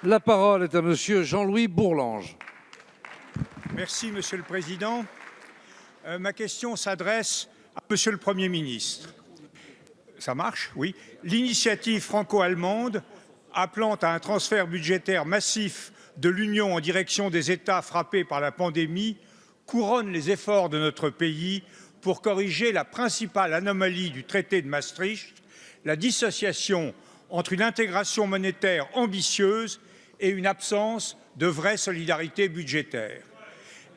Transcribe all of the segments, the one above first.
La parole est à monsieur Jean-Louis Bourlanges. Merci, Monsieur le Président. Ma question s'adresse à Monsieur le Premier ministre. Ça marche? Oui. L'initiative franco-allemande appelant à un transfert budgétaire massif de l'Union en direction des États frappés par la pandémie couronne les efforts de notre pays pour corriger la principale anomalie du traité de Maastricht, la dissociation entre une intégration monétaire ambitieuse et une absence de vraie solidarité budgétaire.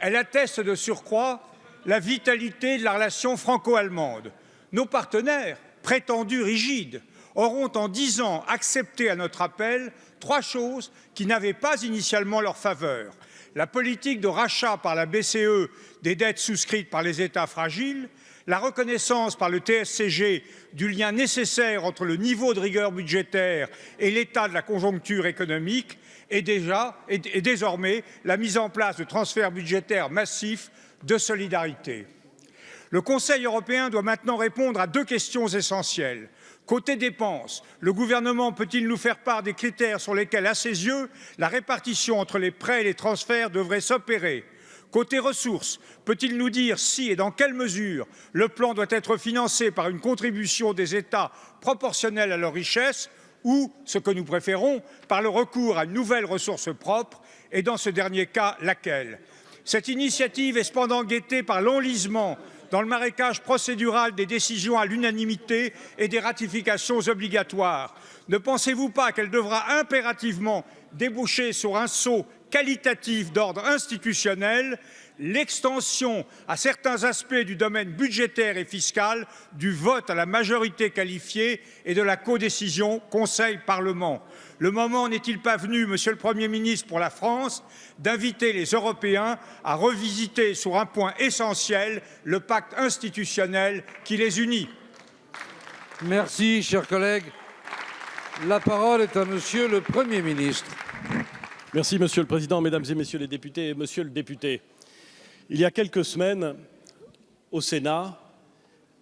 Elle atteste de surcroît la vitalité de la relation franco-allemande. Nos partenaires, prétendus rigides, auront en 10 ans accepté à notre appel 3 choses qui n'avaient pas initialement leur faveur. La politique de rachat par la BCE des dettes souscrites par les États fragiles, la reconnaissance par le TSCG du lien nécessaire entre le niveau de rigueur budgétaire et l'état de la conjoncture économique et désormais la mise en place de transferts budgétaires massifs de solidarité. Le Conseil européen doit maintenant répondre à 2 questions essentielles. Côté dépenses, le gouvernement peut-il nous faire part des critères sur lesquels, à ses yeux, la répartition entre les prêts et les transferts devrait s'opérer? Côté ressources, peut-il nous dire si et dans quelle mesure le plan doit être financé par une contribution des États proportionnelle à leur richesse ou, ce que nous préférons, par le recours à une nouvelle ressource propre et, dans ce dernier cas, laquelle? Cette initiative est cependant guettée par l'enlisement dans le marécage procédural des décisions à l'unanimité et des ratifications obligatoires. Ne pensez-vous pas qu'elle devra impérativement déboucher sur un saut qualitatif d'ordre institutionnel, l'extension à certains aspects du domaine budgétaire et fiscal du vote à la majorité qualifiée et de la codécision Conseil-Parlement? Le moment n'est-il pas venu, Monsieur le Premier ministre, pour la France, d'inviter les Européens à revisiter sur un point essentiel le pacte institutionnel qui les unit? Merci, chers collègues. La parole est à monsieur le Premier ministre. Merci, Monsieur le Président, Mesdames et Messieurs les députés. Monsieur le député, il y a quelques semaines, au Sénat,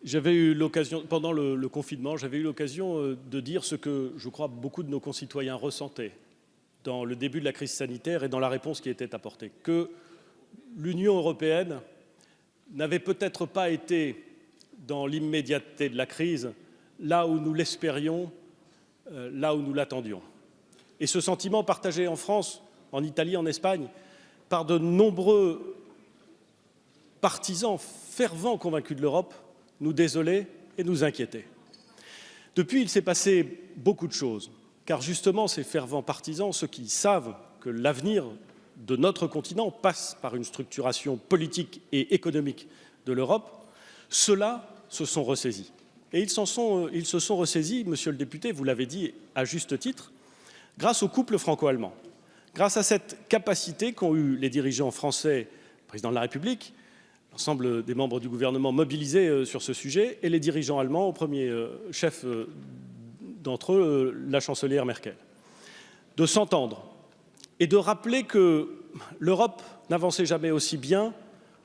j'avais eu l'occasion, pendant le confinement, j'avais eu l'occasion de dire ce que, je crois, beaucoup de nos concitoyens ressentaient dans le début de la crise sanitaire et dans la réponse qui était apportée, que l'Union européenne n'avait peut-être pas été, dans l'immédiateté de la crise, là où nous l'espérions, là où nous l'attendions. Et ce sentiment partagé en France, en Italie, en Espagne, par de nombreux partisans fervents convaincus de l'Europe, nous désolait et nous inquiétait. Depuis, il s'est passé beaucoup de choses, car justement ces fervents partisans, ceux qui savent que l'avenir de notre continent passe par une structuration politique et économique de l'Europe, ceux-là se sont ressaisis. Et ils se sont ressaisis, monsieur le député, vous l'avez dit à juste titre, grâce au couple franco-allemand, grâce à cette capacité qu'ont eu les dirigeants français, le président de la République, l'ensemble des membres du gouvernement mobilisés sur ce sujet, et les dirigeants allemands, au premier chef d'entre eux, la chancelière Merkel, de s'entendre et de rappeler que l'Europe n'avançait jamais aussi bien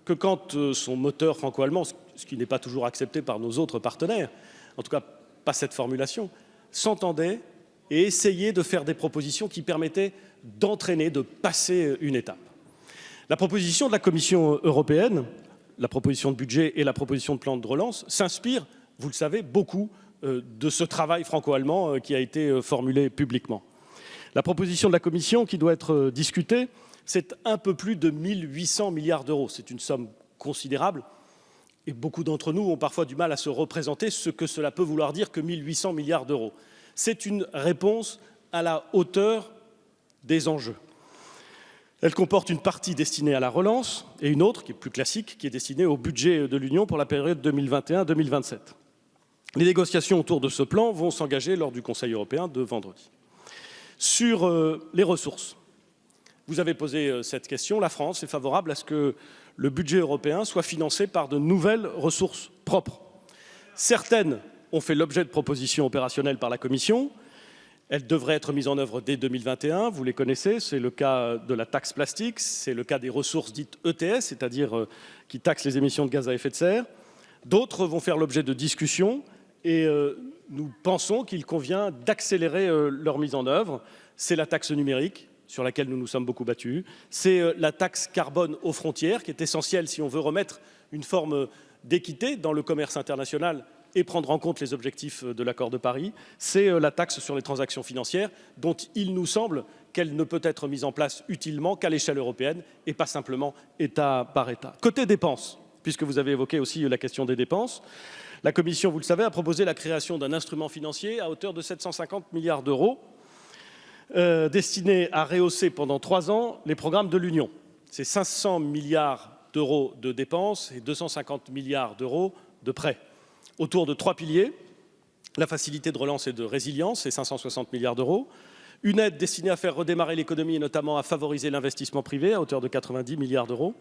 que quand son moteur franco-allemand, ce qui n'est pas toujours accepté par nos autres partenaires, en tout cas pas cette formulation, s'entendait et essayait de faire des propositions qui permettaient d'entraîner, de passer une étape. La proposition de la Commission européenne, la proposition de budget et la proposition de plan de relance s'inspirent, vous le savez, beaucoup de ce travail franco-allemand qui a été formulé publiquement. La proposition de la Commission qui doit être discutée, c'est un peu plus de 1 800 milliards d'euros. C'est une somme considérable et beaucoup d'entre nous ont parfois du mal à se représenter ce que cela peut vouloir dire que 1 800 milliards d'euros. C'est une réponse à la hauteur des enjeux. Elle comporte une partie destinée à la relance et une autre, qui est plus classique, qui est destinée au budget de l'Union pour la période 2021-2027. Les négociations autour de ce plan vont s'engager lors du Conseil européen de vendredi. Sur les ressources, vous avez posé cette question. La France est favorable à ce que le budget européen soit financé par de nouvelles ressources propres. Certaines ont fait l'objet de propositions opérationnelles par la Commission. Elles devraient être mises en œuvre dès 2021, vous les connaissez, c'est le cas de la taxe plastique, c'est le cas des ressources dites ETS, c'est-à-dire qui taxent les émissions de gaz à effet de serre. D'autres vont faire l'objet de discussions et nous pensons qu'il convient d'accélérer leur mise en œuvre. C'est la taxe numérique, sur laquelle nous nous sommes beaucoup battus. C'est la taxe carbone aux frontières, qui est essentielle si on veut remettre une forme d'équité dans le commerce international et prendre en compte les objectifs de l'accord de Paris. C'est la taxe sur les transactions financières, dont il nous semble qu'elle ne peut être mise en place utilement qu'à l'échelle européenne et pas simplement État par État. Côté dépenses, puisque vous avez évoqué aussi la question des dépenses, la Commission, vous le savez, a proposé la création d'un instrument financier à hauteur de 750 milliards d'euros, destiné à rehausser pendant 3 ans les programmes de l'Union. C'est 500 milliards d'euros de dépenses et 250 milliards d'euros de prêts, autour de 3 piliers, la facilité de relance et de résilience, c'est 560 milliards d'euros, une aide destinée à faire redémarrer l'économie et notamment à favoriser l'investissement privé à hauteur de 90 milliards d'euros,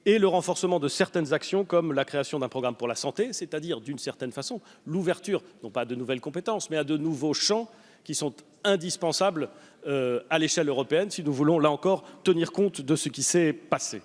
et le renforcement de certaines actions comme la création d'un programme pour la santé, c'est-à-dire d'une certaine façon l'ouverture, non pas à de nouvelles compétences, mais à de nouveaux champs qui sont indispensables à l'échelle européenne si nous voulons, là encore, tenir compte de ce qui s'est passé.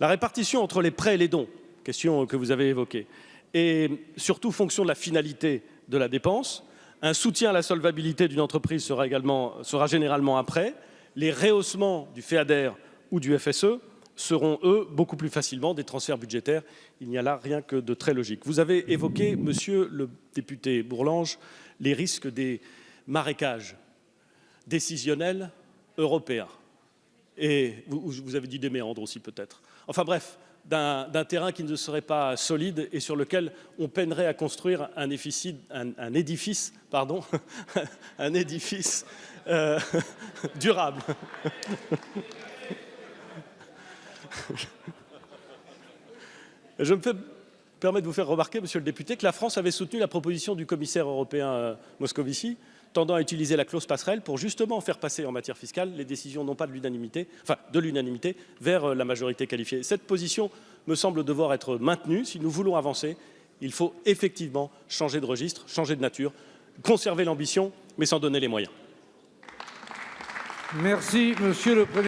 La répartition entre les prêts et les dons, question que vous avez évoquée, et surtout fonction de la finalité de la dépense. Un soutien à la solvabilité d'une entreprise sera généralement un prêt. Les rehaussements du FEADER ou du FSE seront, eux, beaucoup plus facilement des transferts budgétaires. Il n'y a là rien que de très logique. Vous avez évoqué, monsieur le député Bourlanges, les risques des marécages décisionnels européens. Et vous avez dit des méandres aussi peut-être. Enfin bref, d'un terrain qui ne serait pas solide et sur lequel on peinerait à construire un édifice durable. Je me permets de vous faire remarquer, monsieur le député, que la France avait soutenu la proposition du commissaire européen Moscovici tendant à utiliser la clause passerelle pour justement faire passer en matière fiscale les décisions non pas de l'unanimité, vers la majorité qualifiée. Cette position me semble devoir être maintenue. Si nous voulons avancer, il faut effectivement changer de registre, changer de nature, conserver l'ambition, mais s'en donner les moyens. Merci, monsieur le Président.